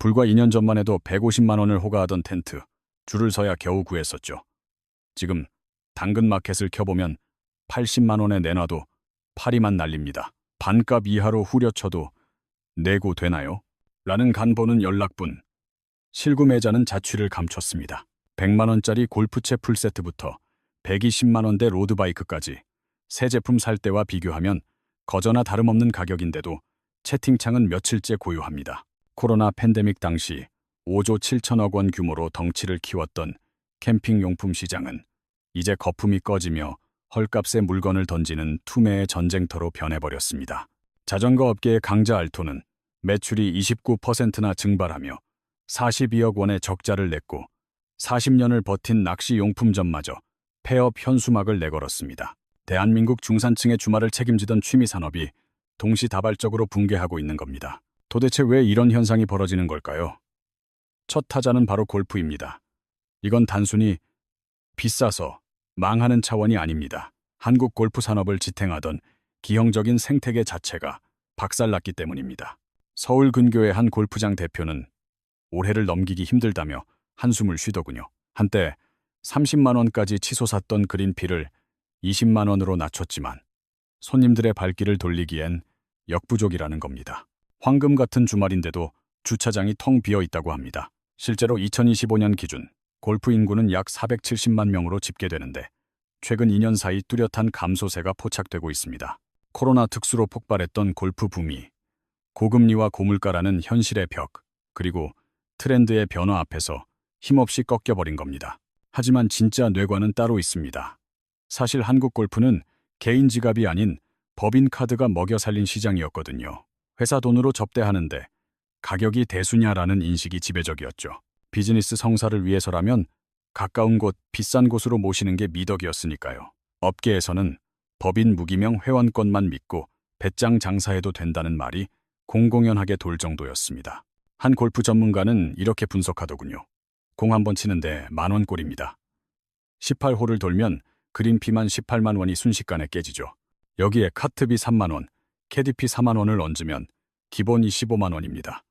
불과 2년 전만 해도 150만 원을 호가하던 텐트, 줄을 서야 겨우 구했었죠. 지금 당근 마켓을 켜보면 80만 원에 내놔도 파리만 날립니다. 반값 이하로 후려쳐도 내고 되나요? 라는 간보는 연락뿐. 실구매자는 자취를 감췄습니다. 100만 원짜리 골프채 풀세트부터 120만 원대 로드바이크까지 새 제품 살 때와 비교하면 거저나 다름없는 가격인데도 채팅창은 며칠째 고요합니다. 코로나 팬데믹 당시 5조 7천억 원 규모로 덩치를 키웠던 캠핑용품 시장은 이제 거품이 꺼지며 헐값에 물건을 던지는 투매의 전쟁터로 변해버렸습니다. 자전거 업계의 강자 알토는 매출이 29%나 증발하며 42억 원의 적자를 냈고 40년을 버틴 낚시용품점마저 폐업 현수막을 내걸었습니다. 대한민국 중산층의 주말을 책임지던 취미산업이 동시다발적으로 붕괴하고 있는 겁니다. 도대체 왜 이런 현상이 벌어지는 걸까요? 첫 타자는 바로 골프입니다. 이건 단순히 비싸서 망하는 차원이 아닙니다. 한국 골프 산업을 지탱하던 기형적인 생태계 자체가 박살났기 때문입니다. 서울 근교의 한 골프장 대표는 올해를 넘기기 힘들다며 한숨을 쉬더군요. 한때 30만 원까지 치솟았던 그린피를 20만 원으로 낮췄지만 손님들의 발길을 돌리기엔 역부족이라는 겁니다. 황금 같은 주말인데도 주차장이 텅 비어 있다고 합니다. 실제로 2025년 기준 골프 인구는 약 470만 명으로 집계되는데 최근 2년 사이 뚜렷한 감소세가 포착되고 있습니다. 코로나 특수로 폭발했던 골프 붐이 고금리와 고물가라는 현실의 벽, 그리고 트렌드의 변화 앞에서 힘없이 꺾여버린 겁니다. 하지만 진짜 뇌관은 따로 있습니다. 사실 한국 골프는 개인 지갑이 아닌 법인 카드가 먹여 살린 시장이었거든요. 회사 돈으로 접대하는데 가격이 대수냐라는 인식이 지배적이었죠. 비즈니스 성사를 위해서라면 가까운 곳, 비싼 곳으로 모시는 게 미덕이었으니까요. 업계에서는 법인 무기명 회원권만 믿고 배짱 장사해도 된다는 말이 공공연하게 돌 정도였습니다. 한 골프 전문가는 이렇게 분석하더군요. 공 한 번 치는데 10,000원꼴입니다. 18홀을 돌면 그린피만 18만 원이 순식간에 깨지죠. 여기에 카트비 3만 원, 캐디피 4만 원을 얹으면 기본이 15만 원입니다.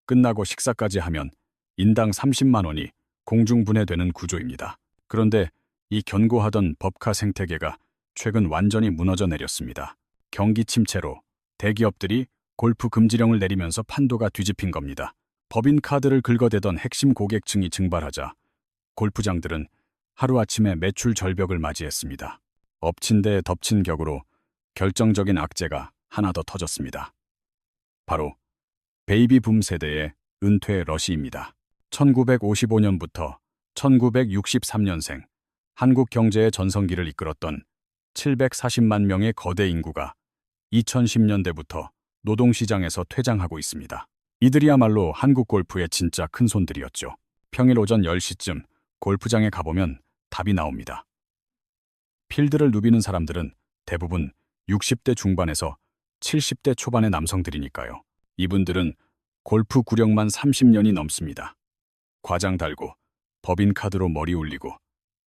끝나고 식사까지 하면 인당 30만 원이 공중분해되는 구조입니다. 그런데 이 견고하던 법카 생태계가 최근 완전히 무너져 내렸습니다. 경기 침체로 대기업들이 골프 금지령을 내리면서 판도가 뒤집힌 겁니다. 법인 카드를 긁어대던 핵심 고객층이 증발하자 골프장들은 하루아침에 매출 절벽을 맞이했습니다. 엎친 데 덮친 격으로 결정적인 악재가 하나 더 터졌습니다. 바로 베이비 붐 세대의 은퇴 러시입니다. 1955년부터 1963년생 한국 경제의 전성기를 이끌었던 740만 명의 거대 인구가 2010년대부터 노동시장에서 퇴장하고 있습니다. 이들이야말로 한국 골프의 진짜 큰손들이었죠. 평일 오전 10시쯤 골프장에 가보면 답이 나옵니다. 필드를 누비는 사람들은 대부분 60대 중반에서 70대 초반의 남성들이니까요. 이분들은 골프 구력만 30년이 넘습니다. 과장 달고 법인 카드로 머리 올리고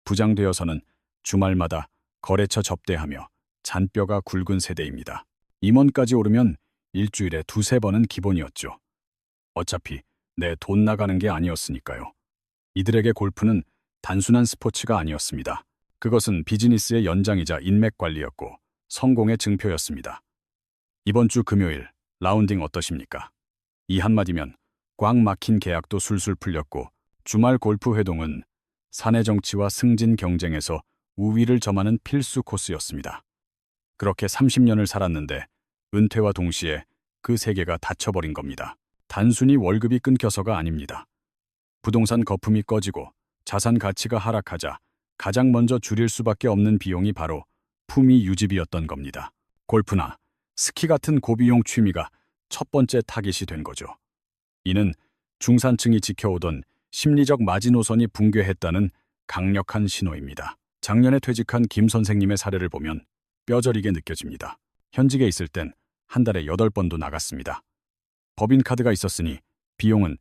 부장되어서는 주말마다 거래처 접대하며 잔뼈가 굵은 세대입니다. 임원까지 오르면 일주일에 2-3번은 기본이었죠. 어차피 내 돈 나가는 게 아니었으니까요. 이들에게 골프는 단순한 스포츠가 아니었습니다. 그것은 비즈니스의 연장이자 인맥 관리였고 성공의 증표였습니다. 이번 주 금요일 라운딩 어떠십니까? 이 한마디면 꽉 막힌 계약도 술술 풀렸고 주말 골프 회동은 사내 정치와 승진 경쟁에서 우위를 점하는 필수 코스였습니다. 그렇게 30년을 살았는데 은퇴와 동시에 그 세계가 닫혀버린 겁니다. 단순히 월급이 끊겨서가 아닙니다. 부동산 거품이 꺼지고 자산 가치가 하락하자 가장 먼저 줄일 수밖에 없는 비용이 바로 품위 유지비였던 겁니다. 골프나 스키 같은 고비용 취미가 첫 번째 타깃이 된 거죠. 이는 중산층이 지켜오던 심리적 마지노선이 붕괴했다는 강력한 신호입니다. 작년에 퇴직한 김 선생님의 사례를 보면 뼈저리게 느껴집니다. 현직에 있을 땐 한 달에 8번도 나갔습니다. 법인 카드가 있었으니 비용은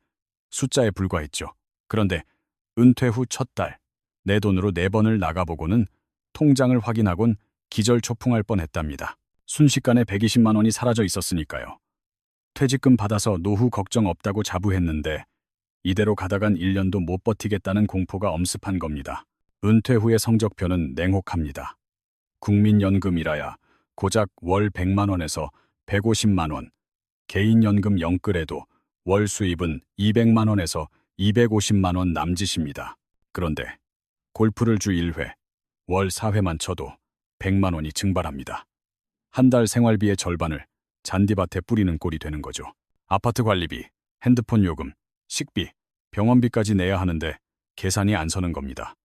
숫자에 불과했죠. 그런데 은퇴 후 첫 달, 내 돈으로 4번을 나가보고는 통장을 확인하곤 기절초풍할 뻔했답니다. 순식간에 120만 원이 사라져 있었으니까요. 퇴직금 받아서 노후 걱정 없다고 자부했는데 이대로 가다간 1년도 못 버티겠다는 공포가 엄습한 겁니다. 은퇴 후의 성적표는 냉혹합니다. 국민연금이라야 고작 월 100만 원에서 150만 원, 개인연금 영끌에도 월 수입은 200만 원에서 250만 원 남짓입니다. 그런데 골프를 주 1회, 월 4회만 쳐도 100만 원이 증발합니다. 한 달 생활비의 절반을 잔디밭에 뿌리는 꼴이 되는 거죠. 아파트 관리비, 핸드폰 요금, 식비, 병원비까지 내야 하는데 계산이 안 서는 겁니다.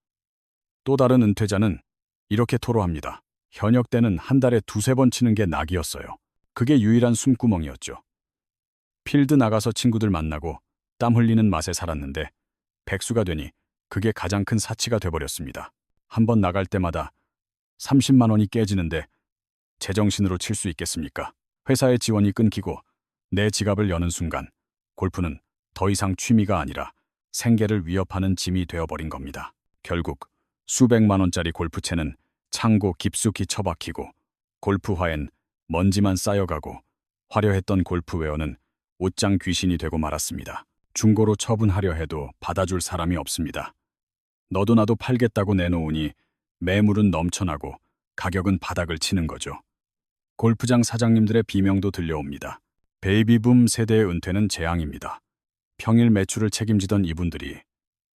또 다른 은퇴자는 이렇게 토로합니다. 현역 때는 한 달에 2~3번 치는 게 낙이었어요. 그게 유일한 숨구멍이었죠. 필드 나가서 친구들 만나고 땀 흘리는 맛에 살았는데 백수가 되니 그게 가장 큰 사치가 돼버렸습니다. 한 번 나갈 때마다 30만 원이 깨지는데 제정신으로 칠 수 있겠습니까? 회사의 지원이 끊기고 내 지갑을 여는 순간 골프는 더 이상 취미가 아니라 생계를 위협하는 짐이 되어버린 겁니다. 결국 수백만 원짜리 골프채는 창고 깊숙이 처박히고 골프화엔 먼지만 쌓여가고 화려했던 골프웨어는 옷장 귀신이 되고 말았습니다. 중고로 처분하려 해도 받아줄 사람이 없습니다. 너도 나도 팔겠다고 내놓으니 매물은 넘쳐나고 가격은 바닥을 치는 거죠. 골프장 사장님들의 비명도 들려옵니다. 베이비붐 세대의 은퇴는 재앙입니다. 평일 매출을 책임지던 이분들이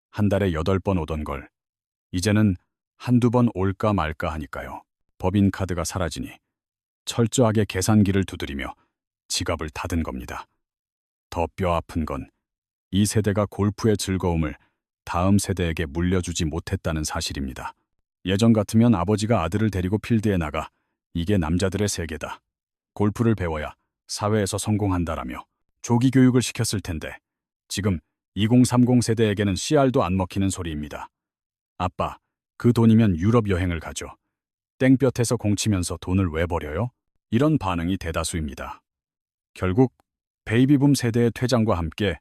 한 달에 8번 오던 걸 이제는 한두 번 올까 말까 하니까요. 법인카드가 사라지니 철저하게 계산기를 두드리며 지갑을 닫은 겁니다. 더 뼈아픈 건 이 세대가 골프의 즐거움을 다음 세대에게 물려주지 못했다는 사실입니다. 예전 같으면 아버지가 아들을 데리고 필드에 나가 이게 남자들의 세계다. 골프를 배워야 사회에서 성공한다라며 조기 교육을 시켰을 텐데 지금 2030 세대에게는 씨알도 안 먹히는 소리입니다. 아빠, 그 돈이면 유럽 여행을 가죠. 땡볕에서 공치면서 돈을 왜 버려요? 이런 반응이 대다수입니다. 결국 베이비붐 세대의 퇴장과 함께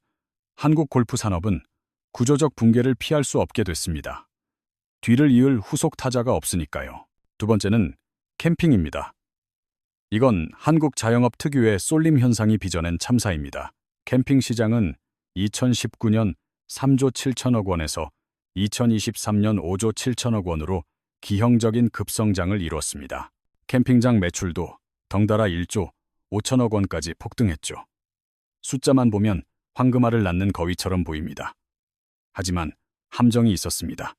한국 골프 산업은 구조적 붕괴를 피할 수 없게 됐습니다. 뒤를 이을 후속 타자가 없으니까요. 두 번째는 캠핑입니다. 이건 한국 자영업 특유의 쏠림 현상이 빚어낸 참사입니다. 캠핑 시장은 2019년 3조 7천억 원에서 2023년 5조 7천억 원으로 기형적인 급성장을 이뤘습니다. 캠핑장 매출도 덩달아 1조 5천억 원까지 폭등했죠. 숫자만 보면 황금알을 낳는 거위처럼 보입니다. 하지만 함정이 있었습니다.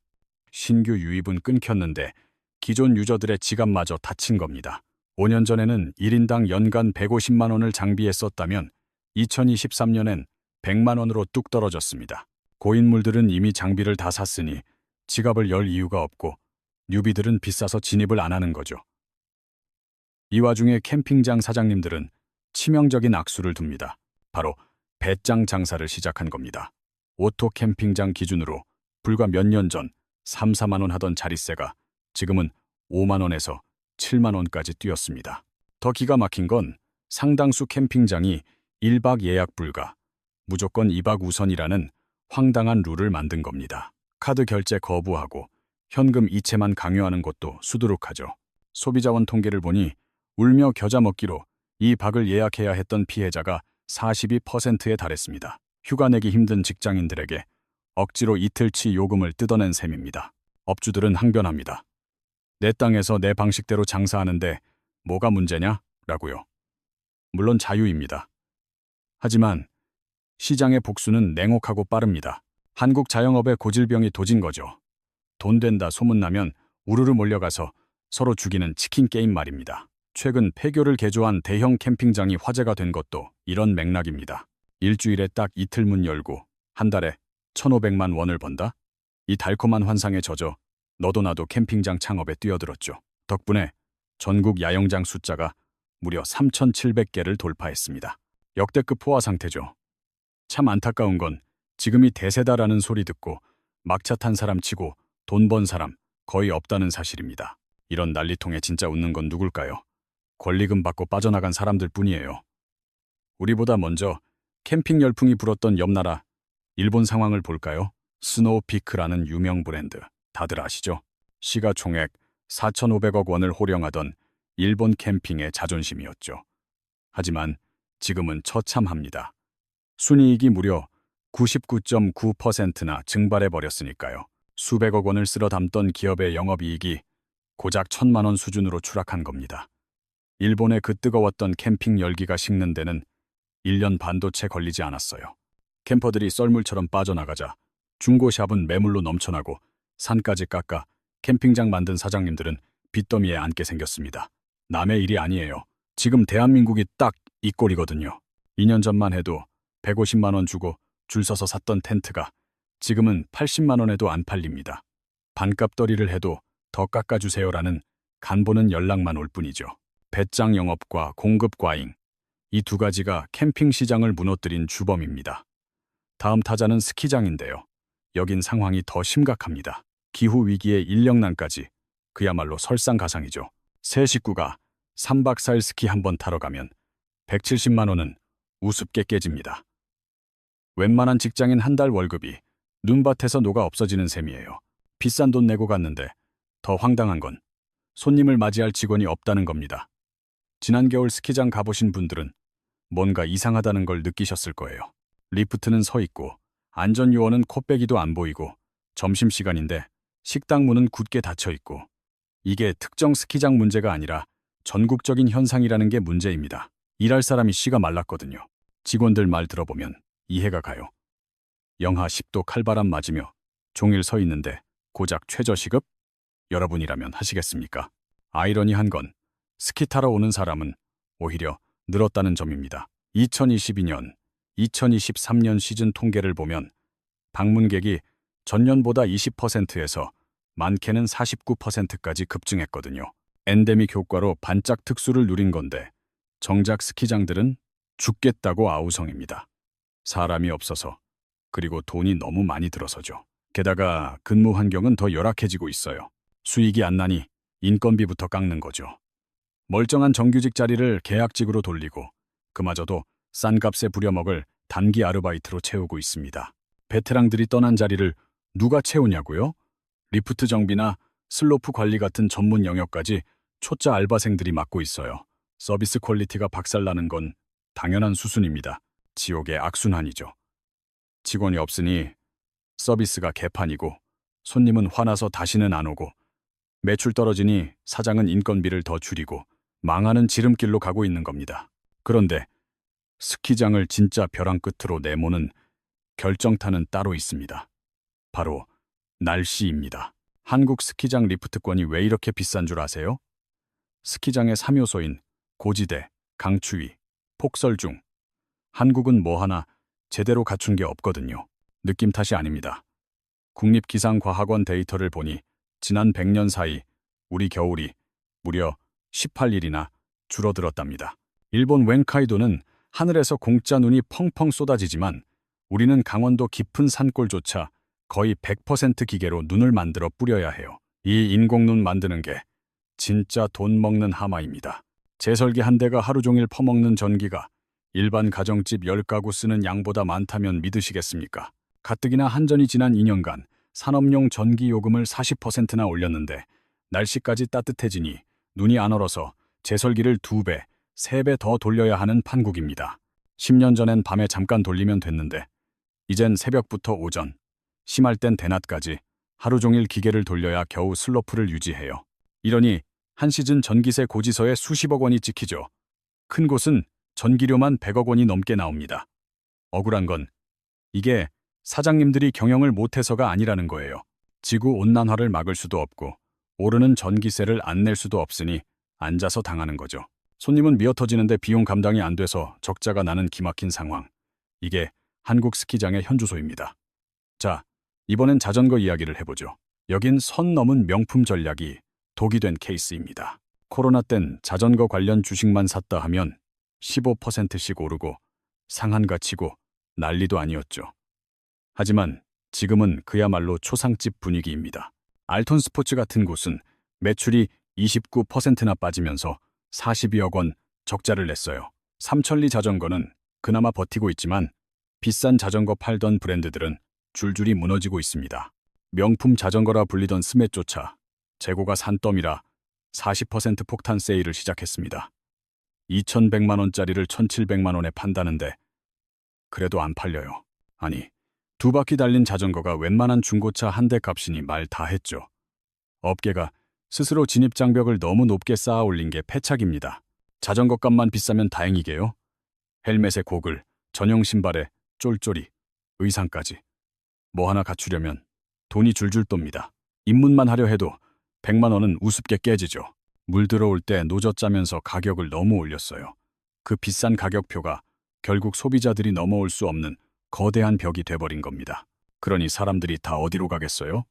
신규 유입은 끊겼는데 기존 유저들의 지갑마저 닫힌 겁니다. 5년 전에는 1인당 연간 150만 원을 장비에 썼다면 2023년엔 100만 원으로 뚝 떨어졌습니다. 고인물들은 이미 장비를 다 샀으니 지갑을 열 이유가 없고 뉴비들은 비싸서 진입을 안 하는 거죠. 이 와중에 캠핑장 사장님들은 치명적인 악수를 둡니다. 바로 배짱 장사를 시작한 겁니다. 오토 캠핑장 기준으로 불과 몇 년 전 3~4만 원 하던 자릿세가 지금은 5만 원에서 7만 원까지 뛰었습니다. 더 기가 막힌 건 상당수 캠핑장이 1박 예약 불가, 무조건 2박 우선이라는 황당한 룰을 만든 겁니다. 카드 결제 거부하고 현금 이체만 강요하는 것도 수두룩하죠. 소비자원 통계를 보니 울며 겨자 먹기로 이 박을 예약해야 했던 피해자가 42%에 달했습니다. 휴가 내기 힘든 직장인들에게 억지로 이틀치 요금을 뜯어낸 셈입니다. 업주들은 항변합니다. 내 땅에서 내 방식대로 장사하는데 뭐가 문제냐? 라고요. 물론 자유입니다. 하지만 시장의 복수는 냉혹하고 빠릅니다. 한국 자영업의 고질병이 도진 거죠. 돈 된다 소문나면 우르르 몰려가서 서로 죽이는 치킨 게임 말입니다. 최근 폐교를 개조한 대형 캠핑장이 화제가 된 것도 이런 맥락입니다. 일주일에 딱 이틀 문 열고 한 달에 1,500만 원을 번다? 이 달콤한 환상에 젖어 너도 나도 캠핑장 창업에 뛰어들었죠. 덕분에 전국 야영장 숫자가 무려 3,700개를 돌파했습니다. 역대급 포화 상태죠. 참 안타까운 건 지금이 대세다라는 소리 듣고 막차 탄 사람 치고 돈 번 사람 거의 없다는 사실입니다. 이런 난리통에 진짜 웃는 건 누굴까요? 권리금 받고 빠져나간 사람들 뿐이에요. 우리보다 먼저 캠핑 열풍이 불었던 옆 나라 일본 상황을 볼까요? 스노우피크라는 유명 브랜드 다들 아시죠? 시가총액 4,500억 원을 호령하던 일본 캠핑의 자존심이었죠. 하지만 지금은 처참합니다. 순이익이 무려 99.9%나 증발해버렸으니까요. 수백억 원을 쓸어 담던 기업의 영업이익이 고작 1,000만 원 수준으로 추락한 겁니다. 일본의 그 뜨거웠던 캠핑 열기가 식는 데는 1년 반도 채 걸리지 않았어요. 캠퍼들이 썰물처럼 빠져나가자 중고샵은 매물로 넘쳐나고 산까지 깎아 캠핑장 만든 사장님들은 빚더미에 앉게 생겼습니다. 남의 일이 아니에요. 지금 대한민국이 딱 이 꼴이거든요. 2년 전만 해도 150만 원 주고 줄 서서 샀던 텐트가 지금은 80만 원에도 안 팔립니다. 반값 떨이를 해도 더 깎아주세요라는 간보는 연락만 올 뿐이죠. 배짱 영업과 공급 과잉, 이 두 가지가 캠핑 시장을 무너뜨린 주범입니다. 다음 타자는 스키장인데요. 여긴 상황이 더 심각합니다. 기후 위기에 인력난까지 그야말로 설상가상이죠. 세 식구가 3박 4일 스키 한 번 타러 가면 170만 원은 우습게 깨집니다. 웬만한 직장인 한 달 월급이 눈밭에서 녹아 없어지는 셈이에요. 비싼 돈 내고 갔는데 더 황당한 건 손님을 맞이할 직원이 없다는 겁니다. 지난 겨울 스키장 가보신 분들은 뭔가 이상하다는 걸 느끼셨을 거예요. 리프트는 서 있고 안전요원은 코빼기도 안 보이고 점심시간인데 식당 문은 굳게 닫혀 있고, 이게 특정 스키장 문제가 아니라 전국적인 현상이라는 게 문제입니다. 일할 사람이 씨가 말랐거든요. 직원들 말 들어보면 이해가 가요. 영하 10도 칼바람 맞으며 종일 서 있는데 고작 최저시급? 여러분이라면 하시겠습니까? 아이러니한 건 스키 타러 오는 사람은 오히려 늘었다는 점입니다. 2022년, 2023년 시즌 통계를 보면 방문객이 전년보다 20%에서 많게는 49%까지 급증했거든요. 엔데믹 효과로 반짝 특수를 누린 건데 정작 스키장들은 죽겠다고 아우성입니다. 사람이 없어서, 그리고 돈이 너무 많이 들어서죠. 게다가 근무 환경은 더 열악해지고 있어요. 수익이 안 나니 인건비부터 깎는 거죠. 멀쩡한 정규직 자리를 계약직으로 돌리고 그마저도 싼 값에 부려먹을 단기 아르바이트로 채우고 있습니다. 베테랑들이 떠난 자리를 누가 채우냐고요? 리프트 정비나 슬로프 관리 같은 전문 영역까지 초짜 알바생들이 맡고 있어요. 서비스 퀄리티가 박살나는 건 당연한 수순입니다. 지옥의 악순환이죠. 직원이 없으니 서비스가 개판이고 손님은 화나서 다시는 안 오고, 매출 떨어지니 사장은 인건비를 더 줄이고 망하는 지름길로 가고 있는 겁니다. 그런데 스키장을 진짜 벼랑 끝으로 내모는 결정타는 따로 있습니다. 바로 날씨입니다. 한국 스키장 리프트권이 왜 이렇게 비싼 줄 아세요? 스키장의 3요소인 고지대, 강추위, 폭설중. 한국은 뭐 하나 제대로 갖춘 게 없거든요. 느낌 탓이 아닙니다. 국립기상과학원 데이터를 보니 지난 100년 사이 우리 겨울이 무려 18일이나 줄어들었답니다. 일본 웬카이도는 하늘에서 공짜 눈이 펑펑 쏟아지지만 우리는 강원도 깊은 산골조차 거의 100% 기계로 눈을 만들어 뿌려야 해요. 이 인공눈 만드는 게 진짜 돈 먹는 하마입니다. 제설기 한 대가 하루 종일 퍼먹는 전기가 일반 가정집 10가구 쓰는 양보다 많다면 믿으시겠습니까? 가뜩이나 한전이 지난 2년간 산업용 전기 요금을 40%나 올렸는데 날씨까지 따뜻해지니 눈이 안 얼어서 제설기를 2배, 3배 더 돌려야 하는 판국입니다. 10년 전엔 밤에 잠깐 돌리면 됐는데 이젠 새벽부터 오전, 심할 땐 대낮까지 하루 종일 기계를 돌려야 겨우 슬로프를 유지해요. 이러니 한 시즌 전기세 고지서에 수십억 원이 찍히죠. 큰 곳은 전기료만 100억 원이 넘게 나옵니다. 억울한 건 이게 사장님들이 경영을 못해서가 아니라는 거예요. 지구온난화를 막을 수도 없고 오르는 전기세를 안 낼 수도 없으니 앉아서 당하는 거죠. 손님은 미어터지는데 비용 감당이 안 돼서 적자가 나는 기막힌 상황. 이게 한국 스키장의 현주소입니다. 자, 이번엔 자전거 이야기를 해보죠. 여긴 선 넘은 명품 전략이 독이 된 케이스입니다. 코로나 땐 자전거 관련 주식만 샀다 하면 15%씩 오르고 상한가 치고 난리도 아니었죠. 하지만 지금은 그야말로 초상집 분위기입니다. 알톤 스포츠 같은 곳은 매출이 29%나 빠지면서 42억 원 적자를 냈어요. 삼천리 자전거는 그나마 버티고 있지만 비싼 자전거 팔던 브랜드들은 줄줄이 무너지고 있습니다. 명품 자전거라 불리던 스맷조차 재고가 산더미라 40% 폭탄 세일을 시작했습니다. 2,100만 원짜리를 1,700만 원에 판다는데 그래도 안 팔려요. 아니, 두 바퀴 달린 자전거가 웬만한 중고차 한 대 값이니 말 다 했죠. 업계가 스스로 진입장벽을 너무 높게 쌓아 올린 게 패착입니다. 자전거 값만 비싸면 다행이게요. 헬멧에 고글, 전용 신발에 쫄쫄이, 의상까지. 뭐 하나 갖추려면 돈이 줄줄 돕니다. 입문만 하려 해도 100만 원은 우습게 깨지죠. 물 들어올 때 노젓 짜면서 가격을 너무 올렸어요. 그 비싼 가격표가 결국 소비자들이 넘어올 수 없는 거대한 벽이 돼버린 겁니다. 그러니 사람들이 다 어디로 가겠어요?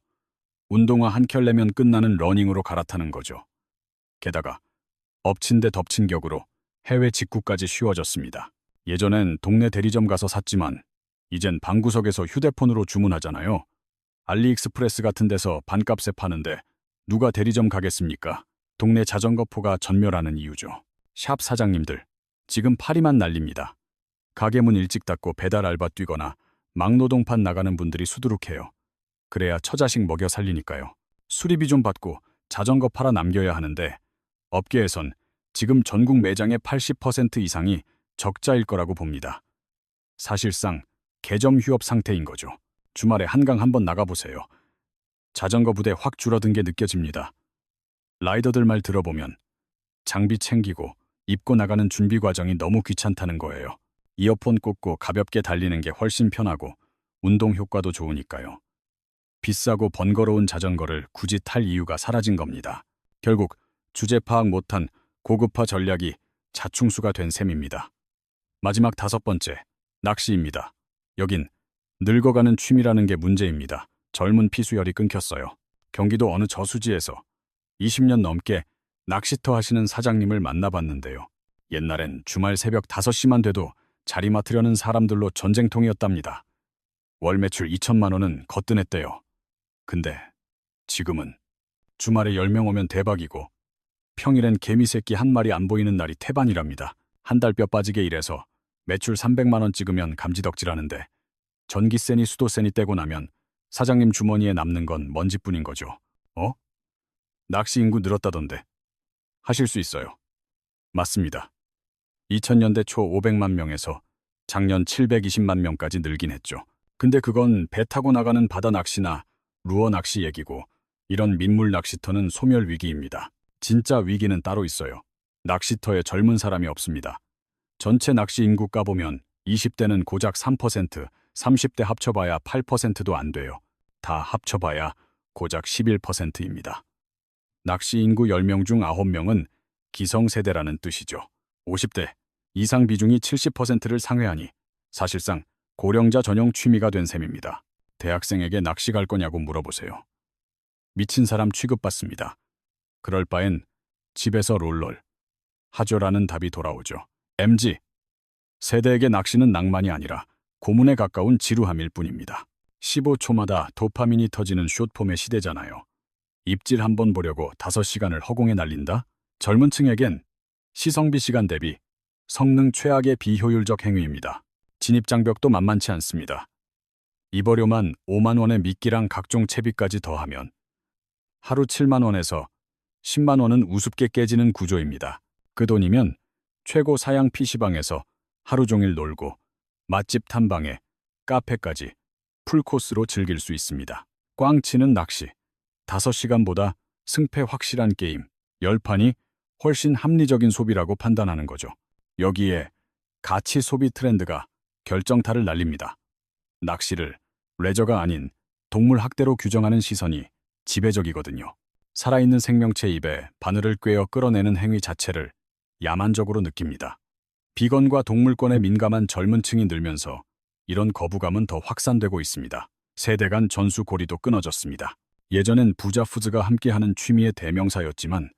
운동화 한 켤 내면 끝나는 러닝으로 갈아타는 거죠. 게다가 엎친 데 덮친 격으로 해외 직구까지 쉬워졌습니다. 예전엔 동네 대리점 가서 샀지만 이젠 방구석에서 휴대폰으로 주문하잖아요. 알리익스프레스 같은 데서 반값에 파는데 누가 대리점 가겠습니까? 동네 자전거포가 전멸하는 이유죠. 샵 사장님들, 지금 파리만 날립니다. 가게 문 일찍 닫고 배달 알바 뛰거나 막노동판 나가는 분들이 수두룩해요. 그래야 처자식 먹여 살리니까요. 수리비 좀 받고 자전거 팔아 남겨야 하는데 업계에선 지금 전국 매장의 80% 이상이 적자일 거라고 봅니다. 사실상 개점 휴업 상태인 거죠. 주말에 한강 한번 나가보세요. 자전거 부대 확 줄어든 게 느껴집니다. 라이더들 말 들어보면 장비 챙기고 입고 나가는 준비 과정이 너무 귀찮다는 거예요. 이어폰 꽂고 가볍게 달리는 게 훨씬 편하고 운동 효과도 좋으니까요. 비싸고 번거로운 자전거를 굳이 탈 이유가 사라진 겁니다. 결국 주제 파악 못한 고급화 전략이 자충수가 된 셈입니다. 마지막 5번째, 낚시입니다. 여긴 늙어가는 취미라는 게 문제입니다. 젊은 피수열이 끊겼어요. 경기도 어느 저수지에서 20년 넘게 낚시터 하시는 사장님을 만나봤는데요. 옛날엔 주말 새벽 5시만 돼도 자리 맡으려는 사람들로 전쟁통이었답니다. 월 매출 2천만 원은 거뜬했대요. 근데 지금은 주말에 10명 오면 대박이고 평일엔 개미새끼 한 마리 안 보이는 날이 태반이랍니다. 한 달 뼈 빠지게 일해서 매출 300만 원 찍으면 감지덕지라는데 전기세니 수도세니 떼고 나면 사장님 주머니에 남는 건 먼지뿐인 거죠. 낚시 인구 늘었다던데. 하실 수 있어요. 맞습니다. 2000년대 초 500만 명에서 작년 720만 명까지 늘긴 했죠. 근데 그건 배 타고 나가는 바다 낚시나 루어 낚시 얘기고 이런 민물 낚시터는 소멸 위기입니다. 진짜 위기는 따로 있어요. 낚시터에 젊은 사람이 없습니다. 전체 낚시 인구 까보면 20대는 고작 3%, 30대 합쳐봐야 8%도 안 돼요. 다 합쳐봐야 고작 11%입니다. 낚시 인구 10명 중 9명은 기성세대라는 뜻이죠. 50대 이상 비중이 70%를 상회하니 사실상 고령자 전용 취미가 된 셈입니다. 대학생에게 낚시 갈 거냐고 물어보세요. 미친 사람 취급받습니다. 그럴 바엔 집에서 롤롤 하죠라는 답이 돌아오죠. MZ 세대에게 낚시는 낭만이 아니라 고문에 가까운 지루함일 뿐입니다. 15초마다 도파민이 터지는 숏폼의 시대잖아요. 입질 한번 보려고 5시간을 허공에 날린다? 젊은 층에겐 시성비 시간 대비 성능 최악의 비효율적 행위입니다. 진입장벽도 만만치 않습니다. 입어료만 5만 원의 미끼랑 각종 채비까지 더하면 하루 7만 원에서 10만 원은 우습게 깨지는 구조입니다. 그 돈이면 최고 사양 PC방에서 하루 종일 놀고 맛집 탐방에 카페까지 풀코스로 즐길 수 있습니다. 꽝 치는 낚시 5시간보다 승패 확실한 게임 10판이 훨씬 합리적인 소비라고 판단하는 거죠. 여기에 가치 소비 트렌드가 결정타를 날립니다. 낚시를 레저가 아닌 동물 학대로 규정하는 시선이 지배적이거든요. 살아있는 생명체 입에 바늘을 꿰어 끌어내는 행위 자체를 야만적으로 느낍니다. 비건과 동물권에 민감한 젊은 층이 늘면서 이런 거부감은 더 확산되고 있습니다. 세대 간 전수고리도 끊어졌습니다. 예전엔 부자 푸즈가 함께하는 취미의 대명사였지만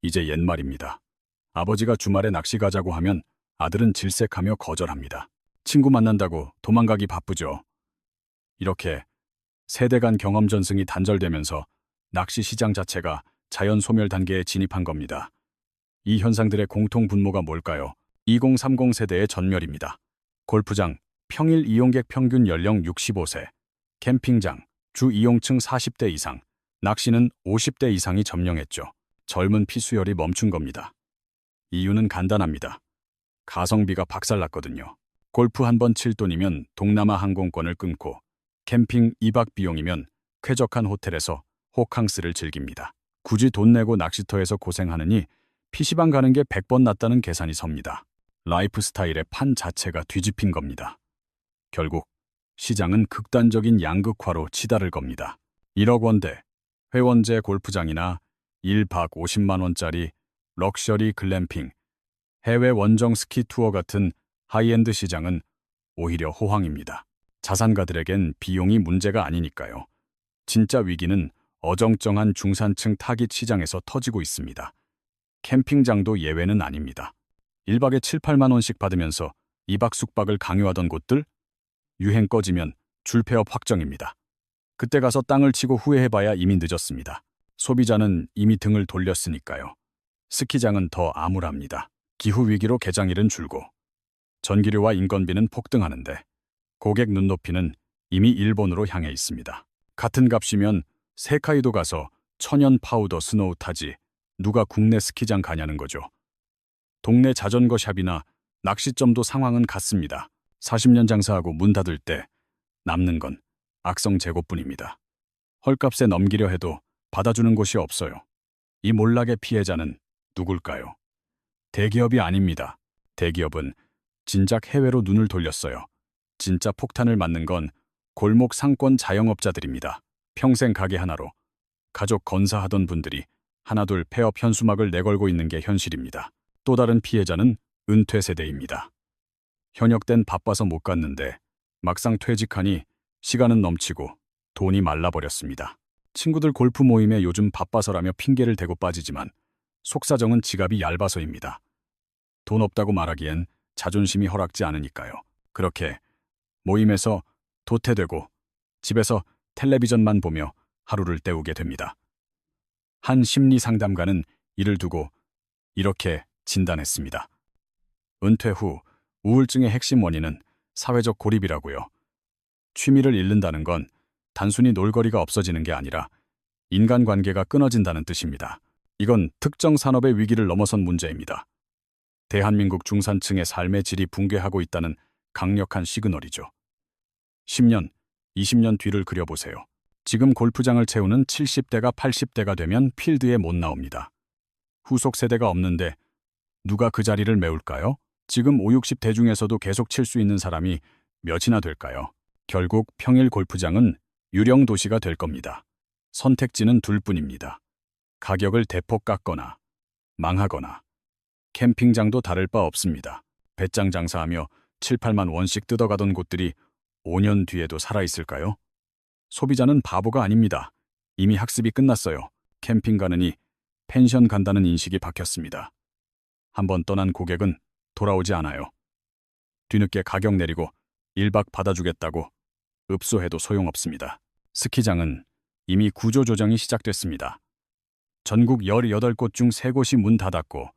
이제 옛말입니다. 아버지가 주말에 낚시 가자고 하면 아들은 질색하며 거절합니다. 친구 만난다고 도망가기 바쁘죠. 이렇게 세대 간 경험 전승이 단절되면서 낚시 시장 자체가 자연 소멸 단계에 진입한 겁니다. 이 현상들의 공통 분모가 뭘까요? 2030 세대의 전멸입니다. 골프장, 평일 이용객 평균 연령 65세, 캠핑장, 주 이용층 40대 이상, 낚시는 50대 이상이 점령했죠. 젊은 피수열이 멈춘 겁니다. 이유는 간단합니다. 가성비가 박살났거든요. 골프 한 번 칠 돈이면 동남아 항공권을 끊고 캠핑 2박 비용이면 쾌적한 호텔에서 호캉스를 즐깁니다. 굳이 돈 내고 낚시터에서 고생하느니 PC방 가는 게 100번 낫다는 계산이 섭니다. 라이프 스타일의 판 자체가 뒤집힌 겁니다. 결국 시장은 극단적인 양극화로 치달을 겁니다. 1억 원대 회원제 골프장이나 1박 50만 원짜리 럭셔리 글램핑, 해외 원정 스키 투어 같은 하이엔드 시장은 오히려 호황입니다. 자산가들에겐 비용이 문제가 아니니까요. 진짜 위기는 어정쩡한 중산층 타깃 시장에서 터지고 있습니다. 캠핑장도 예외는 아닙니다. 1박에 7, 8만 원씩 받으면서 2박 숙박을 강요하던 곳들, 유행 꺼지면 줄폐업 확정입니다. 그때 가서 땅을 치고 후회해봐야 이미 늦었습니다. 소비자는 이미 등을 돌렸으니까요. 스키장은 더 암울합니다. 기후위기로 개장일은 줄고 전기료와 인건비는 폭등하는데 고객 눈높이는 이미 일본으로 향해 있습니다. 같은 값이면 세카이도 가서 천연 파우더 스노우 타지 누가 국내 스키장 가냐는 거죠. 동네 자전거 샵이나 낚시점도 상황은 같습니다. 40년 장사하고 문 닫을 때 남는 건 악성 재고뿐입니다. 헐값에 넘기려 해도 받아주는 곳이 없어요. 이 몰락의 피해자는 누굴까요? 대기업이 아닙니다. 대기업은 진작 해외로 눈을 돌렸어요. 진짜 폭탄을 맞는 건 골목 상권 자영업자들입니다. 평생 가게 하나로 가족 건사하던 분들이 하나둘 폐업 현수막을 내걸고 있는 게 현실입니다. 또 다른 피해자는 은퇴 세대입니다. 현역 땐 바빠서 못 갔는데 막상 퇴직하니 시간은 넘치고 돈이 말라버렸습니다. 친구들 골프 모임에 요즘 바빠서라며 핑계를 대고 빠지지만 속사정은 지갑이 얇아서입니다. 돈 없다고 말하기엔 자존심이 허락지 않으니까요. 그렇게 모임에서 도태되고 집에서 텔레비전만 보며 하루를 때우게 됩니다. 한 심리 상담가는 이를 두고 이렇게 진단했습니다. 은퇴 후 우울증의 핵심 원인은 사회적 고립이라고요. 취미를 잃는다는 건 단순히 놀거리가 없어지는 게 아니라 인간관계가 끊어진다는 뜻입니다. 이건 특정 산업의 위기를 넘어선 문제입니다. 대한민국 중산층의 삶의 질이 붕괴하고 있다는 강력한 시그널이죠. 10년, 20년 뒤를 그려보세요. 지금 골프장을 채우는 70대가 80대가 되면 필드에 못 나옵니다. 후속 세대가 없는데 누가 그 자리를 메울까요? 지금 5, 60대 중에서도 계속 칠 수 있는 사람이 몇이나 될까요? 결국 평일 골프장은 유령 도시가 될 겁니다. 선택지는 둘뿐입니다. 가격을 대폭 깎거나 망하거나. 캠핑장도 다를 바 없습니다. 배짱 장사하며 7, 8만 원씩 뜯어가던 곳들이 5년 뒤에도 살아있을까요? 소비자는 바보가 아닙니다. 이미 학습이 끝났어요. 캠핑 가느니 펜션 간다는 인식이 박혔습니다. 한번 떠난 고객은 돌아오지 않아요. 뒤늦게 가격 내리고 1박 받아주겠다고 읍소해도 소용없습니다. 스키장은 이미 구조조정이 시작됐습니다. 전국 18곳 중 3곳이 문 닫았고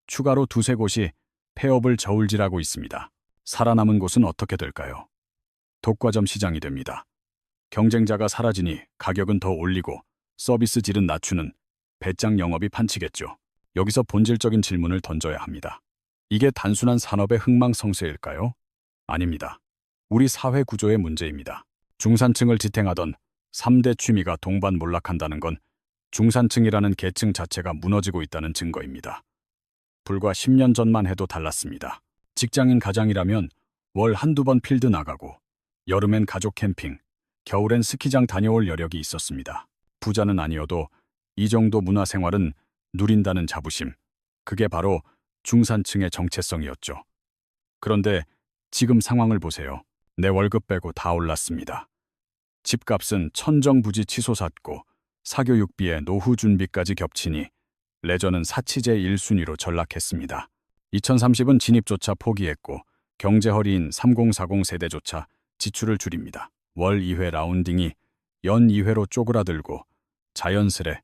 추가로 2~3곳이 폐업을 저울질하고 있습니다. 살아남은 곳은 어떻게 될까요? 독과점 시장이 됩니다. 경쟁자가 사라지니 가격은 더 올리고 서비스 질은 낮추는 배짱 영업이 판치겠죠. 여기서 본질적인 질문을 던져야 합니다. 이게 단순한 산업의 흥망성쇠일까요? 아닙니다. 우리 사회 구조의 문제입니다. 중산층을 지탱하던 3대 취미가 동반몰락한다는 건 중산층이라는 계층 자체가 무너지고 있다는 증거입니다. 불과 10년 전만 해도 달랐습니다. 직장인 가장이라면 월 한두 번 필드 나가고 여름엔 가족 캠핑, 겨울엔 스키장 다녀올 여력이 있었습니다. 부자는 아니어도 이 정도 문화생활은 누린다는 자부심, 그게 바로 중산층의 정체성이었죠. 그런데 지금 상황을 보세요. 내 월급 빼고 다 올랐습니다. 집값은 천정부지 치솟았고 사교육비에 노후 준비까지 겹치니 레저는 사치제 1순위로 전락했습니다. 2030은 진입조차 포기했고 경제허리인 3040 세대조차 지출을 줄입니다. 월 2회 라운딩이 연 2회로 쪼그라들고 자연스레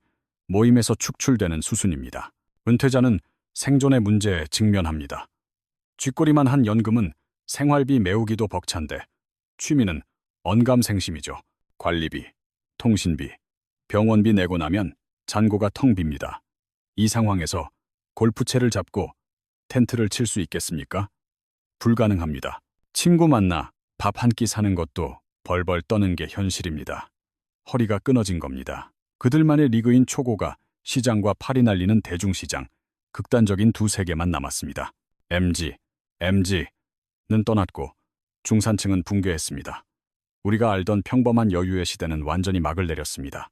모임에서 축출되는 수순입니다. 은퇴자는 생존의 문제에 직면합니다. 쥐꼬리만 한 연금은 생활비 메우기도 벅찬데 취미는 언감생심이죠. 관리비, 통신비, 병원비 내고 나면 잔고가 텅 빕니다. 이 상황에서 골프채를 잡고 텐트를 칠 수 있겠습니까? 불가능합니다. 친구 만나 밥 한 끼 사는 것도 벌벌 떠는 게 현실입니다. 허리가 끊어진 겁니다. 그들만의 리그인 초고가 시장과 팔이 날리는 대중시장, 극단적인 두 세계만 남았습니다. MG는 떠났고 중산층은 붕괴했습니다. 우리가 알던 평범한 여유의 시대는 완전히 막을 내렸습니다.